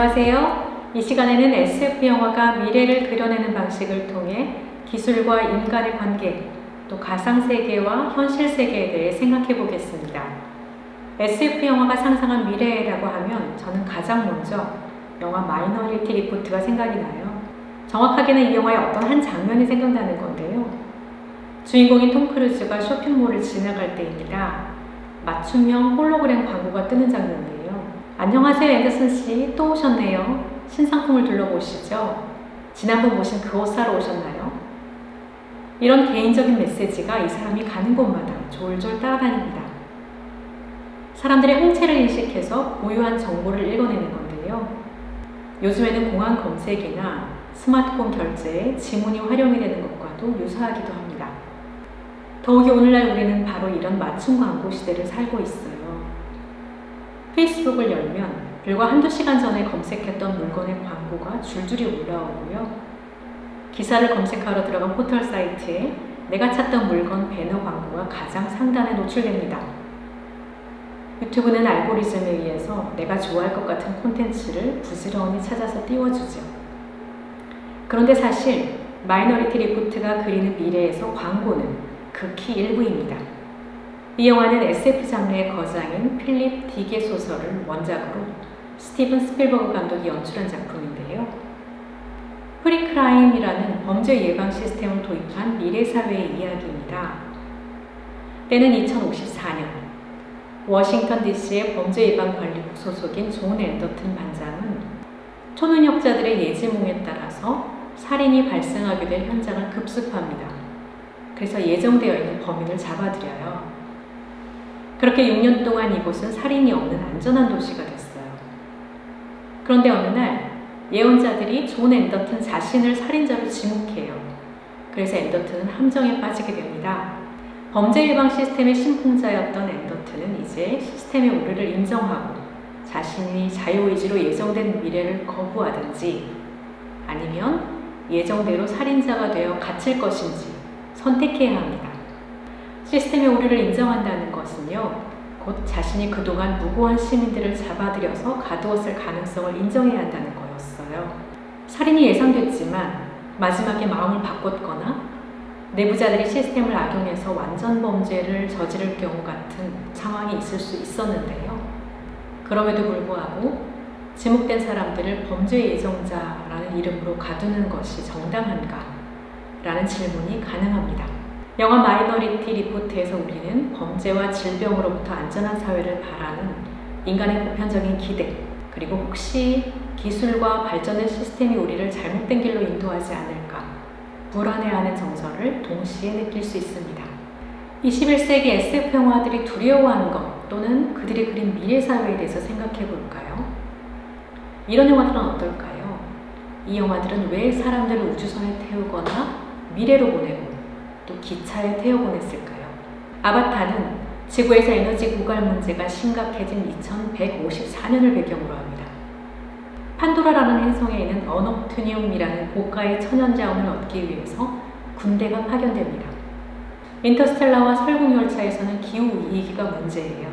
안녕하세요. 이 시간에는 SF 영화가 미래를 그려내는 방식을 통해 기술과 인간의 관계, 또 가상세계와 현실세계에 대해 생각해 보겠습니다. SF 영화가 상상한 미래라고 하면 저는 가장 먼저 영화 마이너리티 리포트가 생각이 나요. 정확하게는 이 영화의 어떤 한 장면이 생각나는 건데요. 주인공인 톰 크루즈가 쇼핑몰을 지나갈 때입니다. 맞춤형 홀로그램 광고가 뜨는 장면이에요. 안녕하세요, 앤더슨 씨. 또 오셨네요. 신상품을 둘러보시죠. 지난번 보신 그 옷 사러 오셨나요? 이런 개인적인 메시지가 이 사람이 가는 곳마다 졸졸 따라다닙니다. 사람들의 홍채를 인식해서 고유한 정보를 읽어내는 건데요. 요즘에는 공항 검색이나 스마트폰 결제에 지문이 활용이 되는 것과도 유사하기도 합니다. 더욱이 오늘날 우리는 바로 이런 맞춤 광고 시대를 살고 있어요. 페이스북을 열면 불과 한두 시간 전에 검색했던 물건의 광고가 줄줄이 올라오고요. 기사를 검색하러 들어간 포털 사이트에 내가 찾던 물건 배너 광고가 가장 상단에 노출됩니다. 유튜브는 알고리즘에 의해서 내가 좋아할 것 같은 콘텐츠를 부지런히 찾아서 띄워주죠. 그런데 사실 마이너리티 리포트가 그리는 미래에서 광고는 극히 일부입니다. 이 영화는 SF 장르의 거장인 필립 딕의 소설을 원작으로 스티븐 스필버그 감독이 연출한 작품인데요. 프리크라임이라는 범죄 예방 시스템을 도입한 미래 사회의 이야기입니다. 때는 2054년, 워싱턴 DC의 범죄 예방 관리국 소속인 존 앤더튼 반장은 초능력자들의 예지몽에 따라서 살인이 발생하게 될 현장을 급습합니다. 그래서 예정되어 있는 범인을 잡아들여요. 그렇게 6년 동안 이곳은 살인이 없는 안전한 도시가 됐어요. 그런데 어느 날 예언자들이 존 앤더튼 자신을 살인자로 지목해요. 그래서 앤더튼은 함정에 빠지게 됩니다. 범죄 예방 시스템의 신풍자였던 앤더튼은 이제 시스템의 오류를 인정하고 자신이 자유의지로 예정된 미래를 거부하든지 아니면 예정대로 살인자가 되어 갇힐 것인지 선택해야 합니다. 시스템의 오류를 인정한다는 것은요, 곧 자신이 그동안 무고한 시민들을 잡아들여서 가두었을 가능성을 인정해야 한다는 거였어요. 살인이 예상됐지만 마지막에 마음을 바꿨거나 내부자들이 시스템을 악용해서 완전 범죄를 저지를 경우 같은 상황이 있을 수 있었는데요. 그럼에도 불구하고 지목된 사람들을 범죄 예정자라는 이름으로 가두는 것이 정당한가? 라는 질문이 가능합니다. 영화 마이너리티 리포트에서 우리는 범죄와 질병으로부터 안전한 사회를 바라는 인간의 보편적인 기대, 그리고 혹시 기술과 발전된 시스템이 우리를 잘못된 길로 인도하지 않을까 불안해하는 정서를 동시에 느낄 수 있습니다. 21세기 SF 영화들이 두려워하는 것 또는 그들이 그린 미래 사회에 대해서 생각해 볼까요? 이런 영화들은 어떨까요? 이 영화들은 왜 사람들을 우주선에 태우거나 미래로 보내고 또 기차에 태워보냈을까요? 아바타는 지구에서 에너지 고갈 문제가 심각해진 2154년을 배경으로 합니다. 판도라라는 행성에 있는 어놉투늄이라는 고가의 천연자원을 얻기 위해서 군대가 파견됩니다. 인터스텔라와 설국열차에서는 기후위기가 문제예요.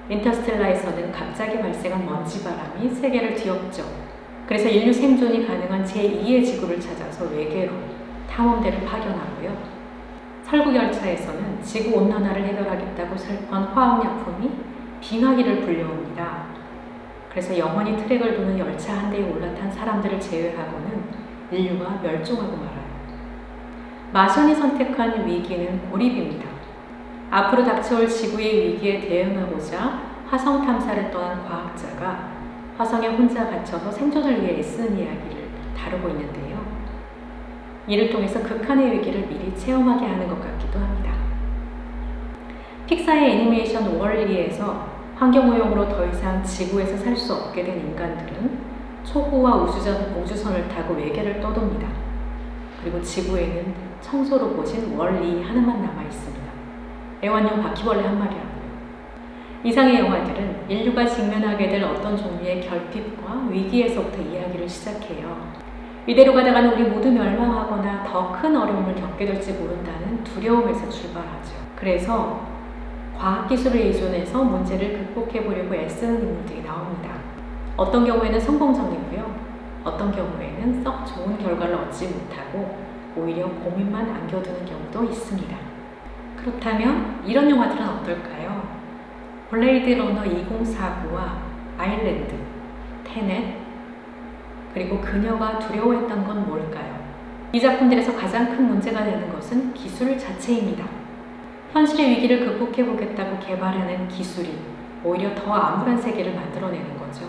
인터스텔라에서는 갑자기 발생한 먼지바람이 세계를 뒤엎죠. 그래서 인류 생존이 가능한 제2의 지구를 찾아서 외계로 탐험대를 파견하고요. 설국열차에서는 지구온난화를 해결하겠다고 설파한 화학약품이 빙하기를 불려옵니다. 그래서 영원히 트랙을 도는 열차 한 대에 올라탄 사람들을 제외하고는 인류가 멸종하고 말아요. 마션이 선택한 위기는 고립입니다. 앞으로 닥쳐올 지구의 위기에 대응하고자 화성 탐사를 떠난 과학자가 화성에 혼자 갇혀서 생존을 위해 애쓰는 이야기를 다루고 있는데요. 이를 통해서 극한의 위기를 미리 체험하게 하는 것 같기도 합니다. 픽사의 애니메이션 월리에서 환경오염으로 더 이상 지구에서 살 수 없게 된 인간들은 초호화 우주선을 타고 외계를 떠돕니다. 그리고 지구에는 청소로 보진 월리 하나만 남아있습니다. 애완용 바퀴벌레 한 마리 하고요. 이상의 영화들은 인류가 직면하게 될 어떤 종류의 결핍과 위기에서부터 이야기를 시작해요. 이대로 가다가는 우리 모두 멸망하거나 더 큰 어려움을 겪게 될지 모른다는 두려움에서 출발하죠. 그래서 과학기술을 의존해서 문제를 극복해 보려고 애쓰는 인물들이 나옵니다. 어떤 경우에는 성공적이고요. 어떤 경우에는 썩 좋은 결과를 얻지 못하고 오히려 고민만 안겨두는 경우도 있습니다. 그렇다면 이런 영화들은 어떨까요? 블레이드 러너 2049와 아일랜드, 테넷, 그리고 그녀가 두려워했던 건 뭘까요? 이 작품들에서 가장 큰 문제가 되는 것은 기술 자체입니다. 현실의 위기를 극복해보겠다고 개발하는 기술이 오히려 더 암울한 세계를 만들어내는 거죠.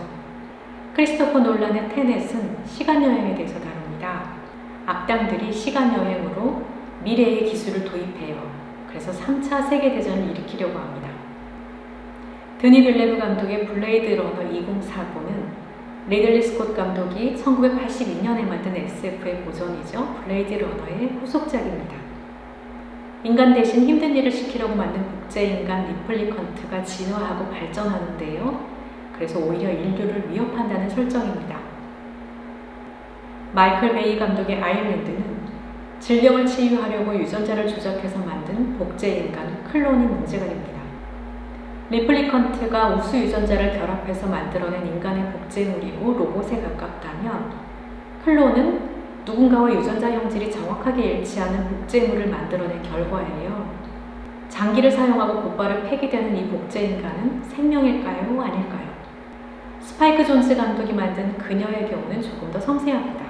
크리스토퍼 놀란의 테넷은 시간여행에 대해서 다룹니다. 악당들이 시간여행으로 미래의 기술을 도입해요. 그래서 3차 세계대전을 일으키려고 합니다. 드니 빌레브 감독의 블레이드 러너 2049는 리들리 스콧 감독이 1982년에 만든 SF의 고전이죠. 블레이드 러너의 후속작입니다. 인간 대신 힘든 일을 시키려고 만든 복제인간 리플리컨트가 진화하고 발전하는데요. 그래서 오히려 인류를 위협한다는 설정입니다. 마이클 베이 감독의 아일랜드는 질병을 치유하려고 유전자를 조작해서 만든 복제인간 클론이 문제가 됩니다. 리플리컨트가 우수 유전자를 결합해서 만들어낸 인간의 복제물이고 로봇에 가깝다면 클론은 누군가와 유전자 형질이 정확하게 일치하는 복제물을 만들어낸 결과예요. 장기를 사용하고 곧바로 폐기되는 이 복제인간은 생명일까요? 아닐까요? 스파이크 존스 감독이 만든 그녀의 경우는 조금 더 섬세합니다.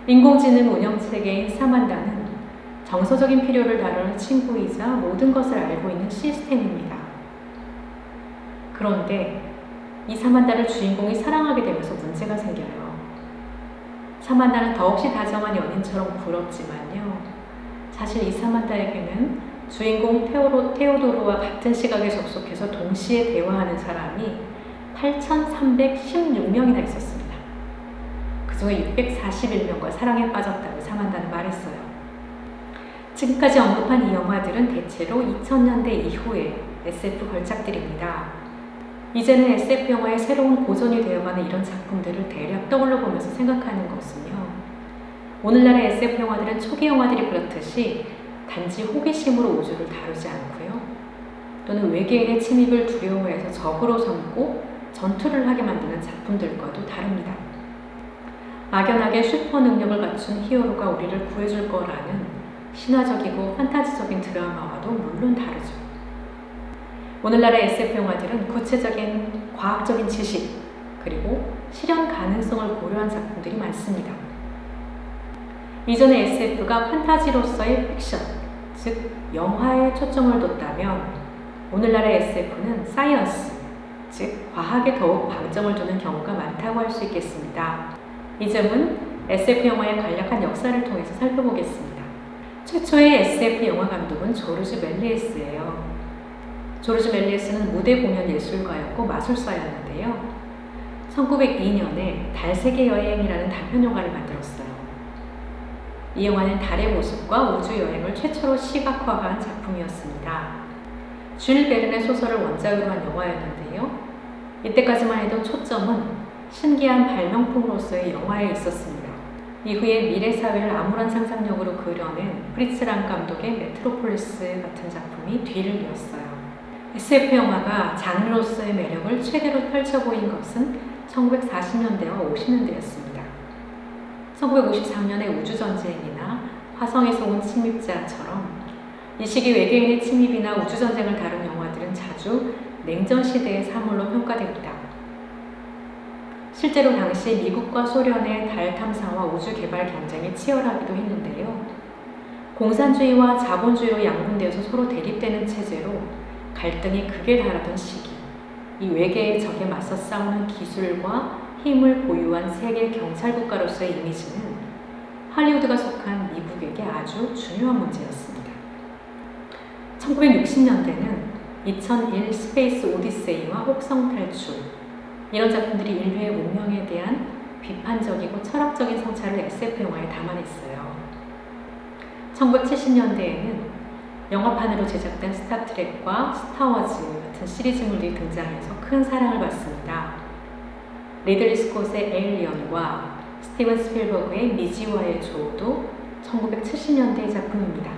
인공지능 운영체계인 사만다는 정서적인 필요를 다루는 친구이자 모든 것을 알고 있는 시스템입니다. 그런데 이 사만다를 주인공이 사랑하게 되면서 문제가 생겨요. 사만다는 더없이 다정한 연인처럼 부럽지만요. 사실 이 사만다에게는 주인공 테오도르와 같은 시각에 접속해서 동시에 대화하는 사람이 8,316명이나 있었습니다. 그 중에 641명과 사랑에 빠졌다고 사만다는 말했어요. 지금까지 언급한 이 영화들은 대체로 2000년대 이후의 SF 걸작들입니다. 이제는 SF 영화의 새로운 고전이 되어가는 이런 작품들을 대략 떠올려 보면서 생각하는 것은요. 오늘날의 SF 영화들은 초기 영화들이 그렇듯이 단지 호기심으로 우주를 다루지 않고요. 또는 외계인의 침입을 두려워해서 적으로 삼고 전투를 하게 만드는 작품들과도 다릅니다. 막연하게 슈퍼 능력을 갖춘 히어로가 우리를 구해줄 거라는 신화적이고 판타지적인 드라마와도 물론 다르죠. 오늘날의 SF 영화들은 구체적인 과학적인 지식 그리고 실현 가능성을 고려한 작품들이 많습니다. 이전의 SF가 판타지로서의 픽션, 즉 영화에 초점을 뒀다면 오늘날의 SF는 사이언스, 즉 과학에 더욱 방점을 두는 경우가 많다고 할 수 있겠습니다. 이 점은 SF 영화의 간략한 역사를 통해서 살펴보겠습니다. 최초의 SF 영화 감독은 조르주 멜리에스예요. 조르주 멜리에스는 무대 공연 예술가였고 마술사였는데요. 1902년에 달세계 여행이라는 단편 영화를 만들었어요. 이 영화는 달의 모습과 우주 여행을 최초로 시각화한 작품이었습니다. 줄 베른의 소설을 원작으로 한 영화였는데요. 이때까지만 해도 초점은 신기한 발명품으로서의 영화에 있었습니다. 이후에 미래 사회를 암울한 상상력으로 그려낸 프리츠 람 감독의 메트로폴리스 같은 작품이 뒤를 이었어요. SF 영화가 장르로서의 매력을 최대로 펼쳐보인 것은 1940년대와 50년대였습니다. 1953년의 우주전쟁이나 화성에서 온 침입자처럼 이 시기 외계인의 침입이나 우주전쟁을 다룬 영화들은 자주 냉전시대의 사물로 평가됩니다. 실제로 당시 미국과 소련의 달 탐사와 우주 개발 경쟁이 치열하기도 했는데요. 공산주의와 자본주의로 양분되어서 서로 대립되는 체제로 갈등이 극에 달하던 시기, 이 외계의 적에 맞서 싸우는 기술과 힘을 보유한 세계 경찰국가로서의 이미지는 할리우드가 속한 미국에게 아주 중요한 문제였습니다. 1960년대는 2001 스페이스 오디세이와 혹성 탈출, 이런 작품들이 인류의 운명에 대한 비판적이고 철학적인 성찰을 SF 영화에 담아냈어요. 1970년대에는 영화판으로 제작된 스타트rek과 스타워즈 같은 시리즈물들이 등장해서 큰 사랑을 받습니다. 리들리 스콧의 에일리언과 스티븐 스필버그의 미지와의 조도 1970년대 작품입니다.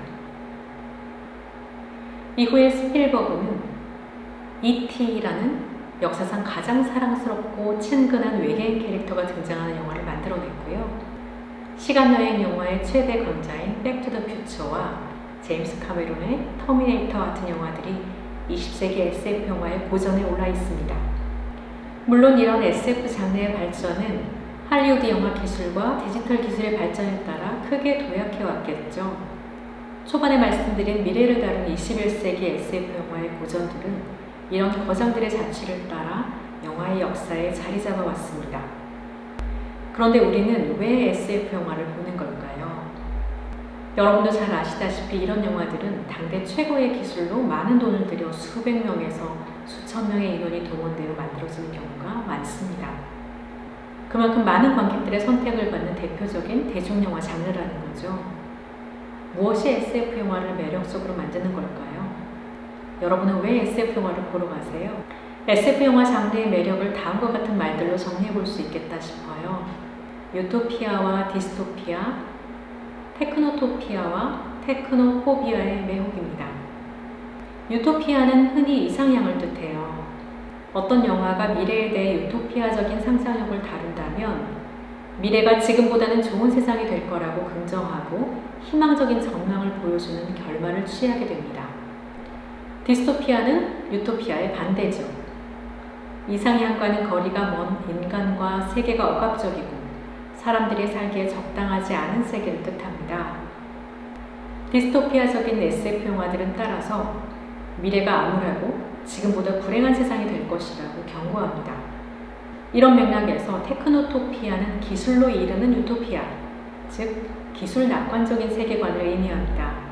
이후에 스필버그는 E.T.라는 역사상 가장 사랑스럽고 친근한 외계인 캐릭터가 등장하는 영화를 만들어냈고요. 시간여행 영화의 최대 강자인 백투더퓨처와 제임스 카메론의 터미네이터 같은 영화들이 20세기 SF 영화의 고전에 올라 있습니다. 물론 이런 SF 장르의 발전은 할리우드 영화 기술과 디지털 기술의 발전에 따라 크게 도약해 왔겠죠. 초반에 말씀드린 미래를 다룬 21세기 SF 영화의 고전들은 이런 거장들의 자취를 따라 영화의 역사에 자리 잡아왔습니다. 그런데 우리는 왜 SF 영화를 보는 걸까요? 여러분도 잘 아시다시피 이런 영화들은 당대 최고의 기술로 많은 돈을 들여 수백 명에서 수천 명의 인원이 동원되어 만들어지는 경우가 많습니다. 그만큼 많은 관객들의 선택을 받는 대표적인 대중영화 장르라는 거죠. 무엇이 SF 영화를 매력적으로 만드는 걸까요? 여러분은 왜 SF 영화를 보러 가세요? SF 영화 장르의 매력을 다음과 같은 말들로 정리해 볼 수 있겠다 싶어요. 유토피아와 디스토피아, 테크노토피아와 테크노포비아의 매혹입니다. 유토피아는 흔히 이상향을 뜻해요. 어떤 영화가 미래에 대해 유토피아적인 상상력을 다룬다면 미래가 지금보다는 좋은 세상이 될 거라고 긍정하고 희망적인 전망을 보여주는 결말을 취하게 됩니다. 디스토피아는 유토피아의 반대죠. 이상향과는 거리가 먼 인간과 세계가 억압적이고 사람들이 살기에 적당하지 않은 세계를 뜻합니다. 디스토피아적인 SF 영화들은 따라서 미래가 암울하고 지금보다 불행한 세상이 될 것이라고 경고합니다. 이런 맥락에서 테크노토피아는 기술로 이르는 유토피아, 즉 기술 낙관적인 세계관을 의미합니다.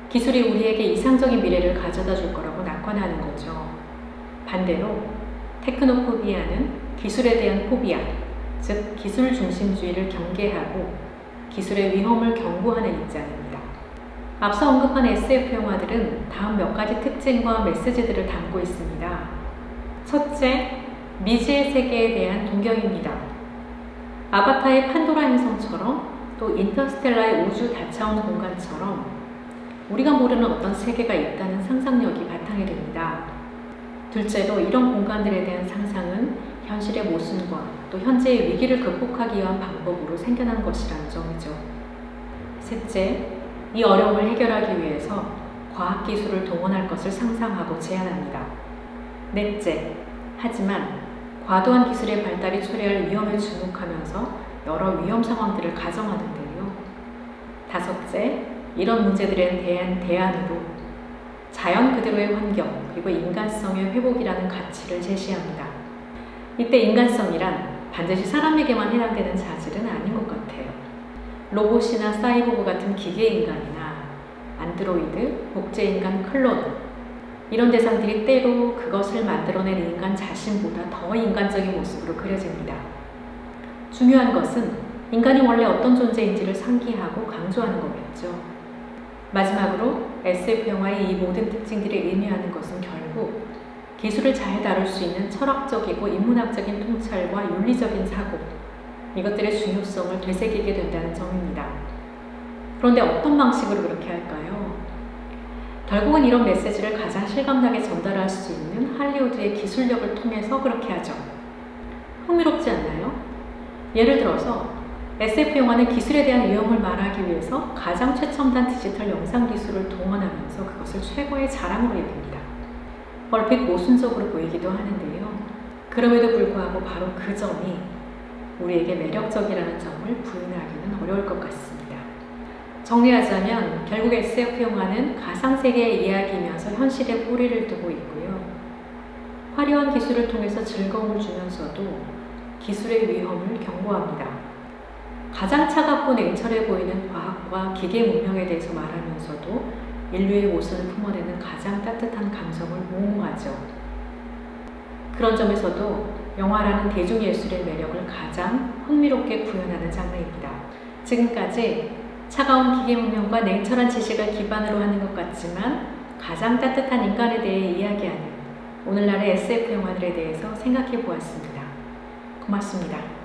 기술이 우리에게 이상적인 미래를 가져다 줄 거라고 낙관하는 거죠. 반대로 테크노포비아는 기술에 대한 포비아, 즉 기술 중심주의를 경계하고 기술의 위험을 경고하는 입장입니다. 앞서 언급한 SF 영화들은 다음 몇 가지 특징과 메시지들을 담고 있습니다. 첫째, 미지의 세계에 대한 동경입니다. 아바타의 판도라 행성처럼 또 인터스텔라의 우주 다차원 공간처럼 우리가 모르는 어떤 세계가 있다는 상상력이 바탕이 됩니다. 둘째로 이런 공간들에 대한 상상은 현실의 모순과 또 현재의 위기를 극복하기 위한 방법으로 생겨난 것이라는 점이죠. 셋째, 이 어려움을 해결하기 위해서 과학기술을 동원할 것을 상상하고 제안합니다. 넷째, 하지만 과도한 기술의 발달이 초래할 위험에 주목하면서 여러 위험 상황들을 가정하는데요. 다섯째, 이런 문제들에 대한 대안으로 자연 그대로의 환경 그리고 인간성의 회복이라는 가치를 제시합니다. 이때 인간성이란 반드시 사람에게만 해당되는 자질은 아닌 것 같아요. 로봇이나 사이보그 같은 기계인간이나 안드로이드, 복제인간 클론 이런 대상들이 때로 그것을 만들어낸 인간 자신보다 더 인간적인 모습으로 그려집니다. 중요한 것은 인간이 원래 어떤 존재인지를 상기하고 강조하는 거겠죠. 마지막으로 SF 영화의 이 모든 특징들이 의미하는 것은 결국 기술을 잘 다룰 수 있는 철학적이고 인문학적인 통찰과 윤리적인 사고, 이것들의 중요성을 되새기게 된다는 점입니다. 그런데 어떤 방식으로 그렇게 할까요? 결국은 이런 메시지를 가장 실감나게 전달할 수 있는 할리우드의 기술력을 통해서 그렇게 하죠. 흥미롭지 않나요? 예를 들어서 SF 영화는 기술에 대한 위험을 말하기 위해서 가장 최첨단 디지털 영상 기술을 동원하면서 그것을 최고의 자랑으로 여깁니다. 얼핏 모순적으로 보이기도 하는데요. 그럼에도 불구하고 바로 그 점이 우리에게 매력적이라는 점을 부인하기는 어려울 것 같습니다. 정리하자면 결국 SF 영화는 가상세계의 이야기이면서 현실에 뿌리를 두고 있고요. 화려한 기술을 통해서 즐거움을 주면서도 기술의 위험을 경고합니다. 가장 차갑고 냉철해 보이는 과학과 기계 문명에 대해서 말하면서도 인류의 모순을 품어내는 가장 따뜻한 감성을 옹호하죠. 그런 점에서도 영화라는 대중예술의 매력을 가장 흥미롭게 구현하는 장르입니다. 지금까지 차가운 기계 문명과 냉철한 지식을 기반으로 하는 것 같지만 가장 따뜻한 인간에 대해 이야기하는 오늘날의 SF 영화들에 대해서 생각해 보았습니다. 고맙습니다.